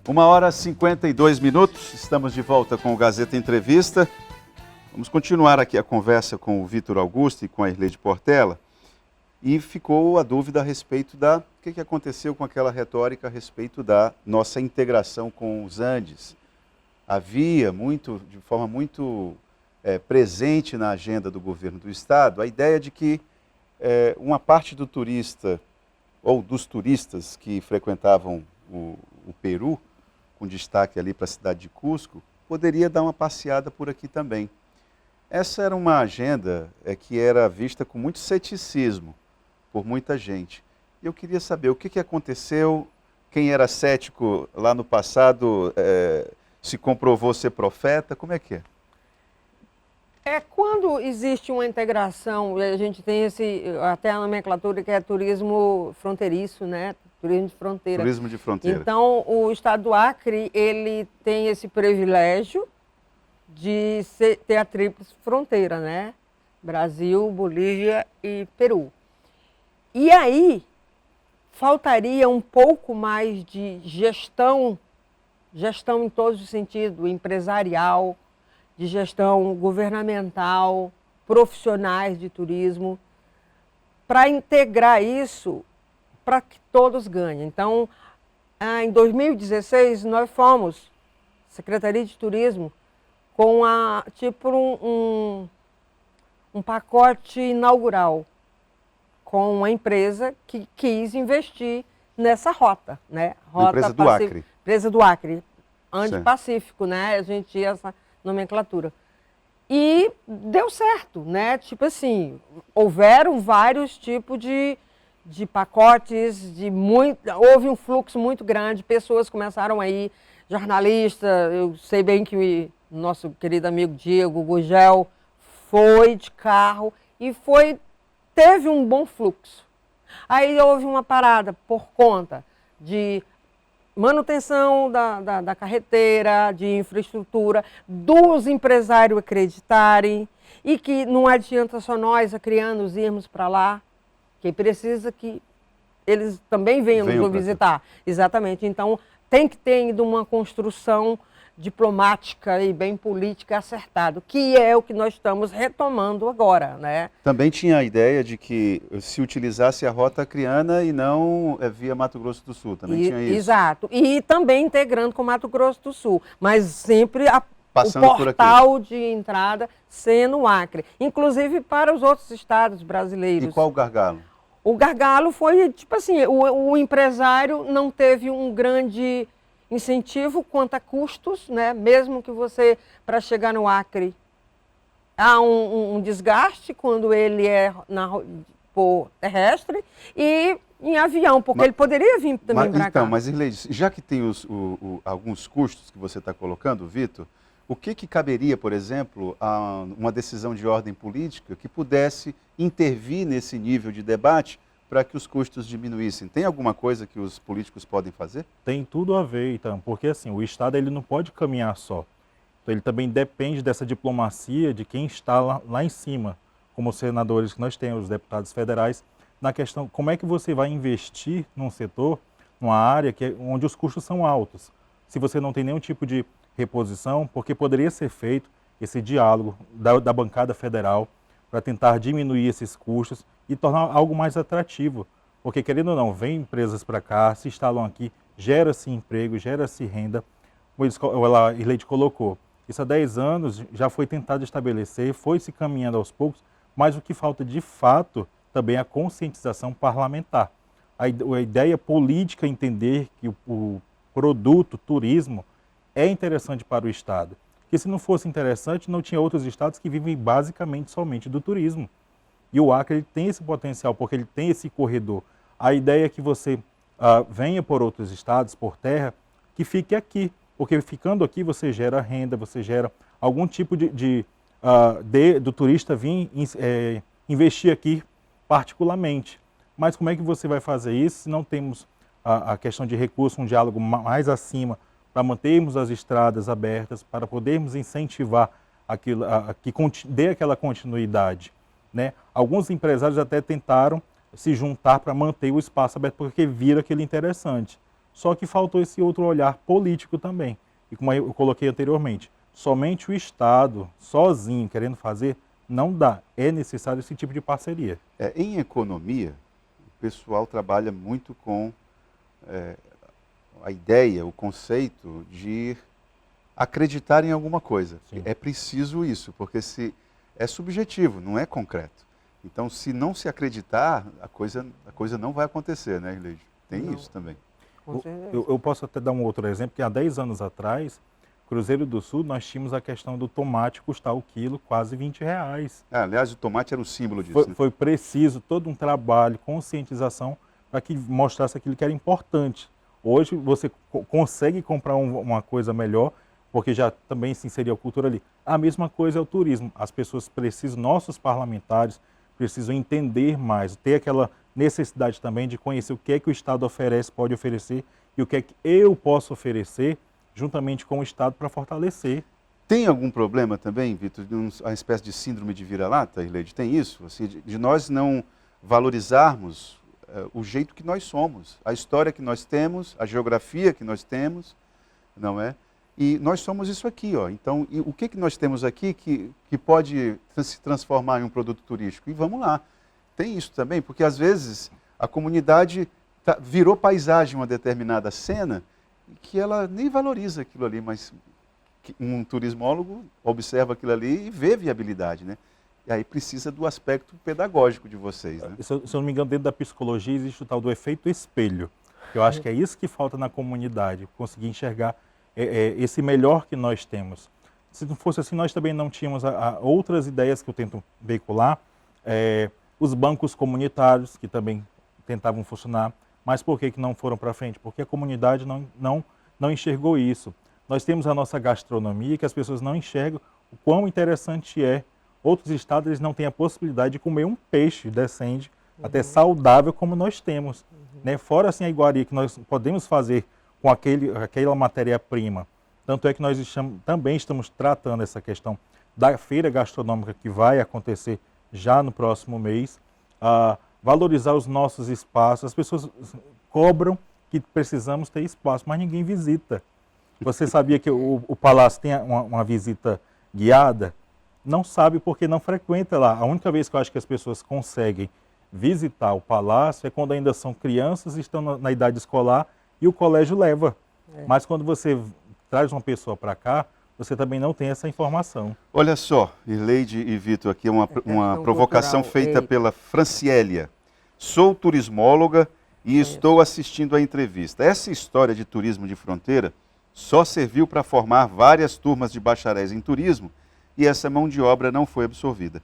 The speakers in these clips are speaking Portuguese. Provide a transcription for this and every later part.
1h52, estamos de volta com o Gazeta Entrevista. Vamos continuar aqui a conversa com o Vitor Augusto e com a Irleide Portela. E ficou a dúvida a respeito o que aconteceu com aquela retórica a respeito da nossa integração com os Andes. Havia de forma muito presente na agenda do governo do estado a ideia de que uma parte do turista ou dos turistas que frequentavam o Peru, com destaque ali para a cidade de Cusco, poderia dar uma passeada por aqui também. Essa era uma agenda que era vista com muito ceticismo por muita gente. E eu queria saber o que aconteceu, quem era cético lá no passado se comprovou ser profeta, como é que é? Quando existe uma integração, a gente tem até a nomenclatura que é turismo fronteiriço, né? Turismo de fronteira. Turismo de fronteira. Então, o estado do Acre, ele tem esse privilégio de ter a tríplice fronteira, né? Brasil, Bolívia e Peru. E aí, faltaria um pouco mais de gestão em todos os sentidos, empresarial, de gestão governamental, profissionais de turismo, para integrar isso para que todos ganhem. Então, em 2016, nós fomos, Secretaria de Turismo, com um pacote inaugural, com uma empresa que quis investir nessa rota, né? Empresa do Acre. Empresa do Acre, Ande-Pacífico, né? A gente tinha essa nomenclatura. E deu certo, né? Tipo assim, houveram vários tipos de pacotes, houve um fluxo muito grande, pessoas começaram a ir, jornalista, eu sei bem que o nosso querido amigo Diego Gugel foi de carro e teve um bom fluxo. Aí houve uma parada por conta de manutenção da carreteira, de infraestrutura, dos empresários acreditarem e que não adianta só nós, acrianos, irmos para lá, que precisa que eles também venham nos visitar. Exatamente. Então, tem que ter ainda uma construção diplomática e bem política acertada, que é o que nós estamos retomando agora, né? Também tinha a ideia de que se utilizasse a rota acreana e não via Mato Grosso do Sul, também tinha isso. Exato. E também integrando com Mato Grosso do Sul, mas sempre passando o portal de entrada sendo o Acre, inclusive para os outros estados brasileiros. E qual o gargalo? O gargalo foi, tipo assim, o empresário não teve um grande incentivo quanto a custos, né? Mesmo que você, para chegar no Acre, há um desgaste quando ele por terrestre e em avião, porque ele poderia vir também para cá. Então, mas Irleide, já que tem alguns custos que você está colocando, Vitor, o que caberia, por exemplo, a uma decisão de ordem política que pudesse intervir nesse nível de debate para que os custos diminuíssem? Tem alguma coisa que os políticos podem fazer? Tem tudo a ver, então, porque assim, o Estado ele não pode caminhar só. Então, ele também depende dessa diplomacia de quem está lá em cima, como os senadores que nós temos, os deputados federais, na questão como é que você vai investir num setor, numa área onde os custos são altos. Se você não tem nenhum tipo de reposição, porque poderia ser feito esse diálogo da bancada federal para tentar diminuir esses custos e tornar algo mais atrativo. Porque, querendo ou não, vem empresas para cá, se instalam aqui, gera-se emprego, gera-se renda. Como a Irleide colocou, isso há 10 anos já foi tentado estabelecer, foi se caminhando aos poucos, mas o que falta de fato também é a conscientização parlamentar. A ideia política é entender que o produto, turismo, é interessante para o Estado. Porque se não fosse interessante, não tinha outros estados que vivem basicamente somente do turismo. E o Acre ele tem esse potencial, porque ele tem esse corredor. A ideia é que você venha por outros estados, por terra, que fique aqui. Porque ficando aqui você gera renda, você gera algum tipo do turista vir investir aqui particularmente. Mas como é que você vai fazer isso se não temos a questão de recurso, um diálogo mais acima, para mantermos as estradas abertas, para podermos incentivar aquilo, que dê aquela continuidade, né? Alguns empresários até tentaram se juntar para manter o espaço aberto, porque viram aquilo interessante. Só que faltou esse outro olhar político também. E como eu coloquei anteriormente, somente o Estado, sozinho, querendo fazer, não dá. É necessário esse tipo de parceria. Em economia, o pessoal trabalha muito com a ideia, o conceito de acreditar em alguma coisa. Sim. É preciso isso, porque é subjetivo, não é concreto. Então, se não se acreditar, a coisa não vai acontecer, né, Irleide? Tem Não. isso também. Eu posso até dar um outro exemplo, que há 10 anos atrás, Cruzeiro do Sul, nós tínhamos a questão do tomate custar o quilo quase R$20. Aliás, o tomate era o símbolo disso. Foi preciso todo um trabalho, conscientização, para que mostrasse aquilo que era importante. Hoje você consegue comprar uma coisa melhor, porque já também se inseriu a cultura ali. A mesma coisa é o turismo. As pessoas precisam, nossos parlamentares, precisam entender mais, ter aquela necessidade também de conhecer o que é que o Estado oferece, pode oferecer, e o que é que eu posso oferecer, juntamente com o Estado, para fortalecer. Tem algum problema também, Vitor, de uma espécie de síndrome de vira-lata, Irleide? Tem isso? Assim, de nós não valorizarmos o jeito que nós somos, a história que nós temos, a geografia que nós temos, não é? E nós somos isso aqui, ó. Então, o que nós temos aqui que pode se transformar em um produto turístico? E vamos lá. Tem isso também, porque às vezes a comunidade virou paisagem uma determinada cena que ela nem valoriza aquilo ali, mas um turismólogo observa aquilo ali e vê viabilidade, né? E aí precisa do aspecto pedagógico de vocês, né? Se eu não me engano, dentro da psicologia existe o tal do efeito espelho. Eu acho que é isso que falta na comunidade, conseguir enxergar esse melhor que nós temos. Se não fosse assim, nós também não tínhamos outras ideias que eu tento veicular, os bancos comunitários, que também tentavam funcionar, mas por que não foram para frente? Porque a comunidade não enxergou isso. Nós temos a nossa gastronomia, que as pessoas não enxergam o quão interessante é. Outros estados eles não têm a possibilidade de comer um peixe decente, até saudável, como nós temos. Né? Fora assim, a iguaria que nós podemos fazer com aquela matéria-prima. Tanto é que nós também estamos tratando essa questão da feira gastronômica que vai acontecer já no próximo mês, valorizar os nossos espaços. As pessoas cobram que precisamos ter espaço, mas ninguém visita. Você sabia que o Palácio tem uma visita guiada? Não sabe porque não frequenta lá. A única vez que eu acho que as pessoas conseguem visitar o Palácio é quando ainda são crianças e estão na idade escolar e o colégio leva. Mas quando você traz uma pessoa para cá, você também não tem essa informação. Olha só, Irleide e Vitor, aqui uma provocação feita pela Franciélia. Sou turismóloga e estou assistindo a entrevista. Essa história de turismo de fronteira só serviu para formar várias turmas de bacharéis em turismo e essa mão de obra não foi absorvida.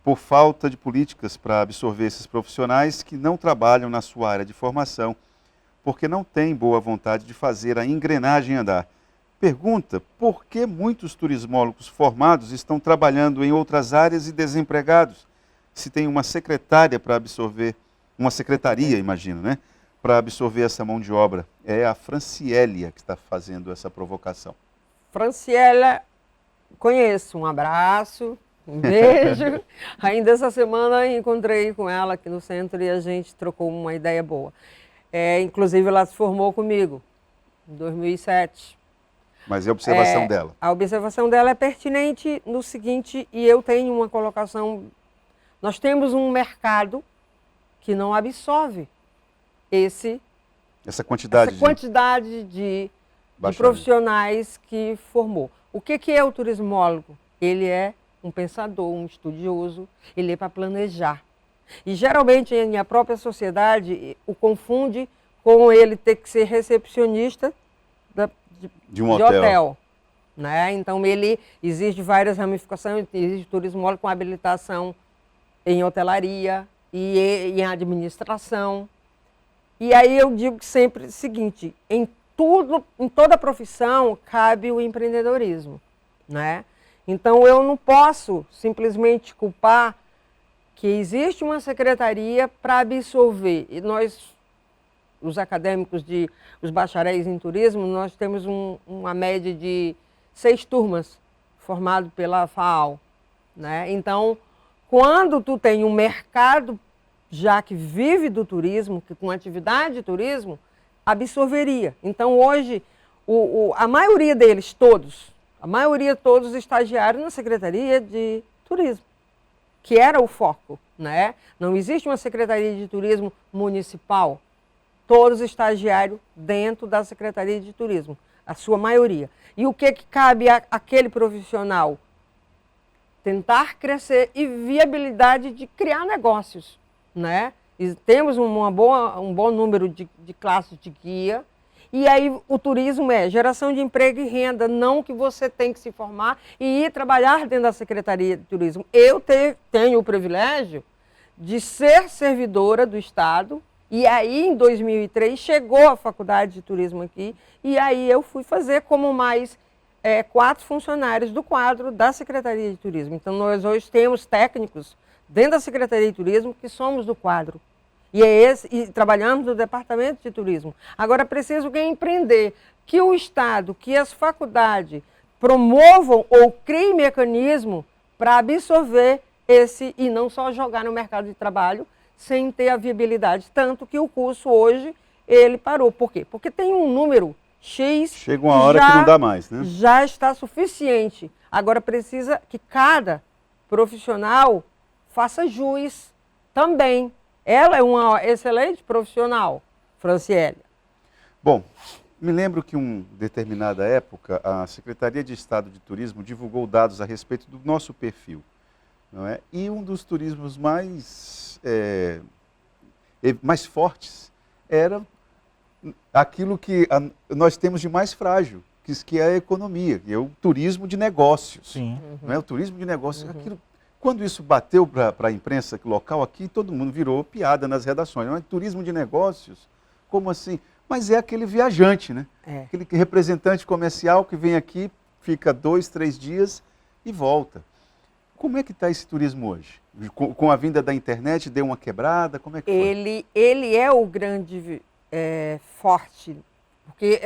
Por falta de políticas para absorver esses profissionais que não trabalham na sua área de formação, porque não têm boa vontade de fazer a engrenagem andar. Pergunta, por que muitos turismólogos formados estão trabalhando em outras áreas e desempregados? Se tem uma secretária para absorver, uma secretaria, imagino, né? Para absorver essa mão de obra. É a Franciélia que está fazendo essa provocação. Franciélia, conheço, um abraço, um beijo. Ainda essa semana encontrei com ela aqui no centro e a gente trocou uma ideia boa. Inclusive ela se formou comigo em 2007. Mas é a observação dela? A observação dela é pertinente no seguinte, e eu tenho uma colocação, nós temos um mercado que não absorve essa quantidade de profissionais que formou. O que é o turismólogo? Ele é um pensador, um estudioso, ele é para planejar. E geralmente a minha própria sociedade o confunde com ele ter que ser recepcionista de um hotel. Né? Então ele exige várias ramificações, exige turismólogo com habilitação em hotelaria e em administração. E aí eu digo sempre o seguinte, em toda profissão cabe o empreendedorismo. Né? Então eu não posso simplesmente culpar que existe uma secretaria para absorver. E nós, os acadêmicos, os bacharéis em turismo, nós temos uma média de 6 turmas formadas pela FAO. Né? Então, quando tu tem um mercado já que vive do turismo, que com atividade de turismo, absorveria. Então, hoje, a maioria deles, todos estagiários na Secretaria de Turismo, que era o foco, né? Não existe uma Secretaria de Turismo municipal, todos estagiários dentro da Secretaria de Turismo, a sua maioria. E o que cabe àquele profissional? Tentar crescer e viabilidade de criar negócios, né? E temos um bom número de classes de guia. E aí o turismo é geração de emprego e renda, não que você tem que se formar e ir trabalhar dentro da Secretaria de Turismo. Eu tenho o privilégio de ser servidora do Estado, e aí em 2003 chegou a Faculdade de Turismo aqui, e aí eu fui fazer como mais 4 funcionários do quadro da Secretaria de Turismo. Então nós hoje temos técnicos dentro da Secretaria de Turismo que somos do quadro. E trabalhamos no Departamento de Turismo. Agora, preciso empreender, que o Estado, que as faculdades promovam ou criem mecanismo para absorver e não só jogar no mercado de trabalho sem ter a viabilidade. Tanto que o curso hoje, ele parou. Por quê? Porque tem um número X. Chega uma hora que não dá mais, né? Já está suficiente. Agora, precisa que cada profissional faça jus também. Ela é uma excelente profissional, Franciele. Bom, me lembro que em determinada época, a Secretaria de Estado de Turismo divulgou dados a respeito do nosso perfil, não é? E um dos turismos mais fortes era aquilo que nós temos de mais frágil, que é a economia, que é o turismo de negócios. Sim. Não é? O turismo de negócios, aquilo. Quando isso bateu para a imprensa local aqui, todo mundo virou piada nas redações. Mas turismo de negócios? Como assim? Mas é aquele viajante, né? Aquele representante comercial que vem aqui, fica 2, 3 dias e volta. Como é que está esse turismo hoje? Com a vinda da internet, deu uma quebrada? Como é que foi? Ele é o grande forte, porque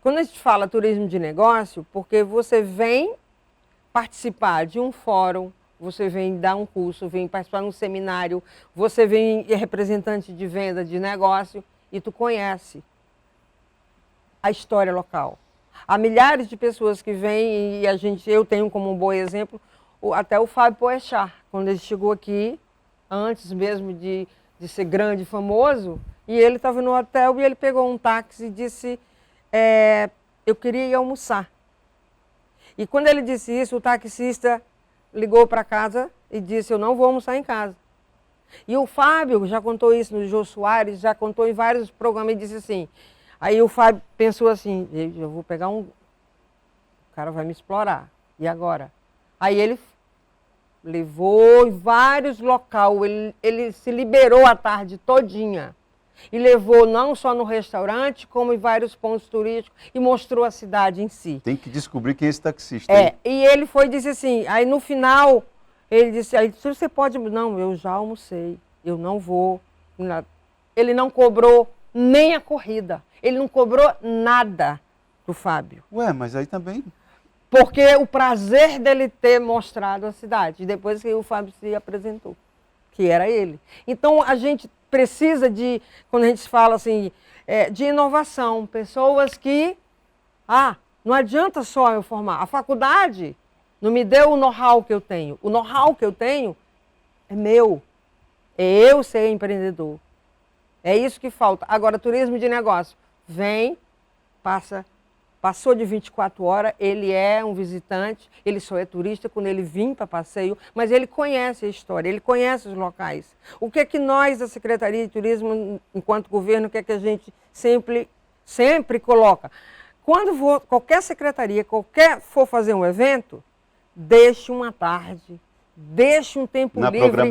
quando a gente fala turismo de negócio, porque você vem participar de um fórum, você vem dar um curso, vem participar de um seminário, você vem representante de venda de negócio e tu conhece a história local. Há milhares de pessoas que vêm e eu tenho como um bom exemplo até o Fábio Poechat, quando ele chegou aqui, antes mesmo de ser grande e famoso, e ele estava no hotel e ele pegou um táxi e disse, eu queria ir almoçar. E quando ele disse isso, o taxista ligou para casa e disse, eu não vou almoçar em casa. E o Fábio já contou isso no Jô Soares, já contou em vários programas e disse assim, aí o Fábio pensou assim, eu vou pegar o cara vai me explorar, e agora? Aí ele levou em vários locais, ele se liberou a tarde todinha. E levou não só no restaurante, como em vários pontos turísticos e mostrou a cidade em si. Tem que descobrir quem é esse taxista. E ele foi e disse assim, aí no final, ele disse, você pode... Não, eu já almocei, eu não vou. Ele não cobrou nem a corrida, ele não cobrou nada do Fábio. Ué, mas aí também... Porque o prazer dele ter mostrado a cidade, depois que o Fábio se apresentou, que era ele. Então, a gente precisa de, quando a gente fala assim, de inovação, pessoas que, não adianta só eu formar. A faculdade não me deu o know-how que eu tenho. O know-how que eu tenho é meu. É eu ser empreendedor. É isso que falta. Agora, turismo de negócio. Vem, passou de 24 horas, ele é um visitante, ele só é turista quando ele vem para passeio, mas ele conhece a história, ele conhece os locais. O que é que nós, da Secretaria de Turismo, enquanto governo, o que é que a gente sempre coloca? Quando qualquer secretaria, for fazer um evento, deixe uma tarde, deixe um tempo livre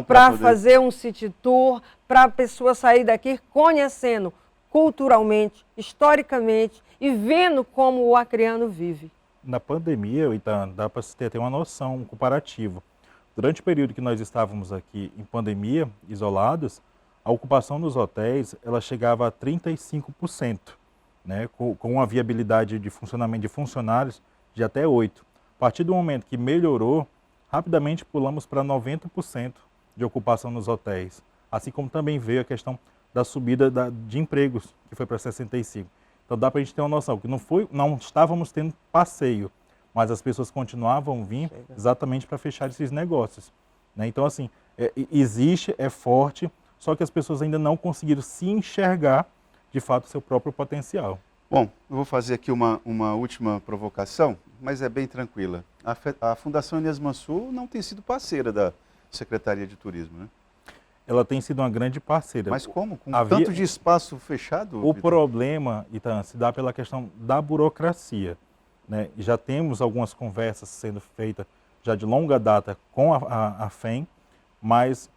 para fazer um city tour, para a pessoa sair daqui conhecendo culturalmente, historicamente e vendo como o acreano vive. Na pandemia, então, dá para se ter uma noção, um comparativo. Durante o período que nós estávamos aqui em pandemia, isolados, a ocupação nos hotéis ela chegava a 35%, né, com uma viabilidade de funcionamento de funcionários de até 8%. A partir do momento que melhorou, rapidamente pulamos para 90% de ocupação nos hotéis. Assim como também veio a questão da subida de empregos, que foi para 65. Então dá para a gente ter uma noção que não estávamos tendo passeio, mas as pessoas continuavam vindo exatamente para fechar esses negócios, né? Então assim, existe, é forte, só que as pessoas ainda não conseguiram se enxergar de fato o seu próprio potencial. Bom, eu vou fazer aqui uma última provocação, mas é bem tranquila. A Fundação Inês Mansur não tem sido parceira da Secretaria de Turismo, né? Ela tem sido uma grande parceira. Mas como? Com tanto de espaço fechado? O problema, Itan, se dá pela questão da burocracia, né? Já temos algumas conversas sendo feitas já de longa data com a FEM, mas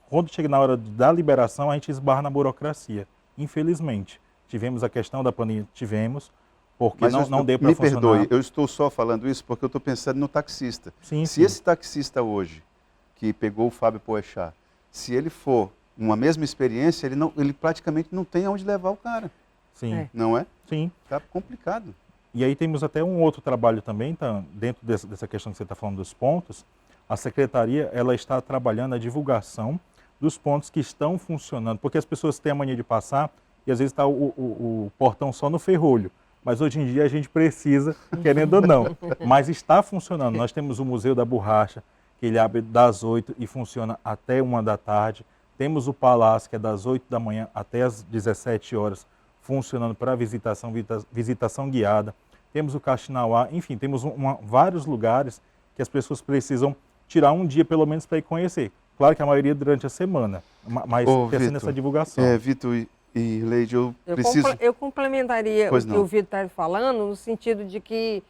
quando chega na hora da liberação, a gente esbarra na burocracia. Infelizmente, tivemos a questão da pandemia, porque não deu para funcionar. Me perdoe, eu estou só falando isso porque eu estou pensando no taxista. Sim, se esse taxista hoje, que pegou o Fábio Poechat, se ele for uma mesma experiência, ele praticamente não tem aonde levar o cara. Sim. Não é? Sim. Está complicado. E aí temos até um outro trabalho também, tá, dentro dessa questão que você está falando dos pontos. A Secretaria ela está trabalhando a divulgação dos pontos que estão funcionando, porque as pessoas têm a mania de passar e às vezes está o portão só no ferrolho. Mas hoje em dia a gente precisa, querendo ou não. Mas está funcionando. Nós temos o Museu da Borracha, que ele abre das 8 e funciona até 1 da tarde. Temos o Palácio, que é das 8 da manhã até as 17 horas, funcionando para visitação guiada. Temos o Caxinauá, enfim, temos vários lugares que as pessoas precisam tirar um dia pelo menos para ir conhecer. Claro que a maioria durante a semana, mas pensando nessa divulgação. Vitor e Leide, eu preciso... Eu complementaria o que o Vitor está falando, no sentido de que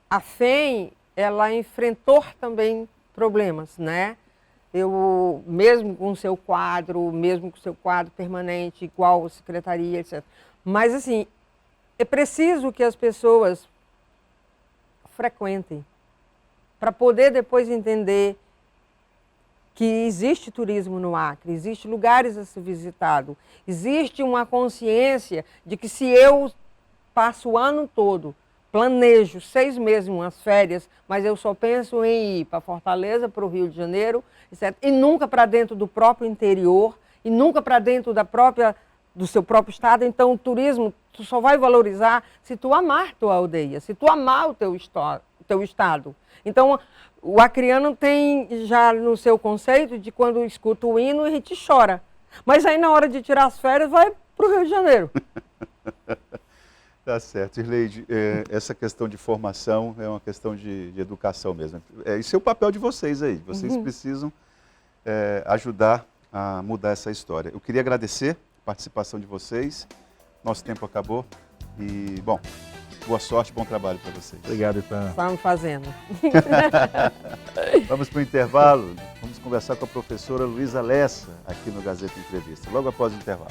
a FEM, ela enfrentou também problemas, né? Mesmo com o seu quadro permanente, igual a secretaria, etc. Mas, assim, é preciso que as pessoas frequentem, para poder depois entender que existe turismo no Acre, existe lugares a ser visitado, existe uma consciência de que se eu passo o ano todo, planejo 6 meses, umas férias, mas eu só penso em ir para Fortaleza, para o Rio de Janeiro, etc., e nunca para dentro do próprio interior, e nunca para dentro do seu próprio estado. Então, o turismo tu só vai valorizar se tu amar tua aldeia, se tu amar o teu estado. Então, o acreano tem já no seu conceito de quando escuta o hino, a gente chora. Mas aí, na hora de tirar as férias, vai para o Rio de Janeiro. Tá certo. Irleide, essa questão de formação é uma questão de educação mesmo. Isso é o papel de vocês aí. Vocês precisam ajudar a mudar essa história. Eu queria agradecer a participação de vocês. Nosso tempo acabou. E, bom, boa sorte, bom trabalho para vocês. Obrigado, Itan. Estamos fazendo. Vamos para o intervalo. Vamos conversar com a professora Luísa Lessa aqui no Gazeta Entrevista, logo após o intervalo.